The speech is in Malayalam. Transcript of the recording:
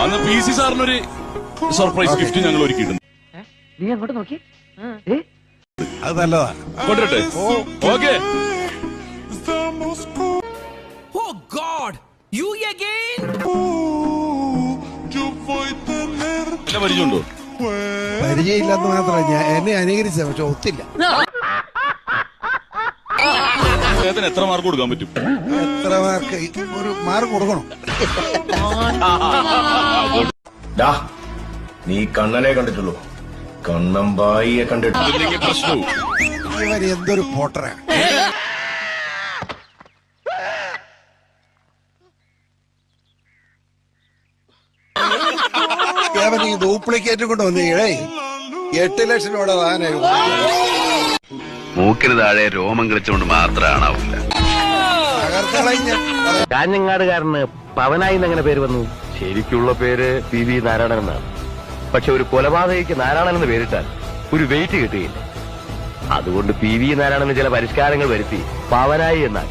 അന്ന് പി സി സാറിനൊരു സർപ്രൈസ് ഗിഫ്റ്റ് ഞങ്ങൾ ഒരുക്കിയിട്ടുണ്ട്. നീ അങ്ങോട്ട് നോക്കി അത് നല്ലതാ. കൊണ്ടുവരട്ടെ? Okay. Oh God! You again? എന്നെ പരിചയമുണ്ടോ? പരിചയമില്ലെന്ന് മാത്രമല്ല ഞാൻ എന്നെ അനുകരിച്ച പക്ഷെ ഒത്തില്ല. അദ്ദേഹത്തിന് എത്ര മാർക്ക് കൊടുക്കാൻ പറ്റും? എത്ര മാർക്ക്? ഒരു മാർക്ക് കൊടുക്കണം. നീ കണ്ണനെ കണ്ടിട്ടുള്ളൂ, കണ്ണമ്പായിയെ കണ്ടിട്ടില്ലെങ്കിൽ പ്രശ്നവും. ഇവൻ എന്തൊരു പോട്ടറാ. അവൻ ഈ ഡ്യൂപ്ലിക്കേറ്റ് കൊണ്ട് വന്നേ 8 ലക്ഷം രൂപയുടെ സാധനം. മൂക്കിന് താഴെ രോമം കളിച്ചുകൊണ്ട് മാത്രമാണാവില്ല. കാഞ്ഞങ്ങാടുകാരന് പവനായി എന്നങ്ങനെ പേര് വന്നു. ശരിക്കുള്ള പേര് പി വി നാരായണൻ എന്നാണ്. പക്ഷെ ഒരു കൊലപാതകയ്ക്ക് നാരായണൻ എന്ന് പേരിട്ടാൽ ഒരു വെയിറ്റ് കിട്ടുകയില്ല. അതുകൊണ്ട് പി വി നാരായണന് ചില പരിഷ്കാരങ്ങൾ വരുത്തി പവനായി എന്നാൽ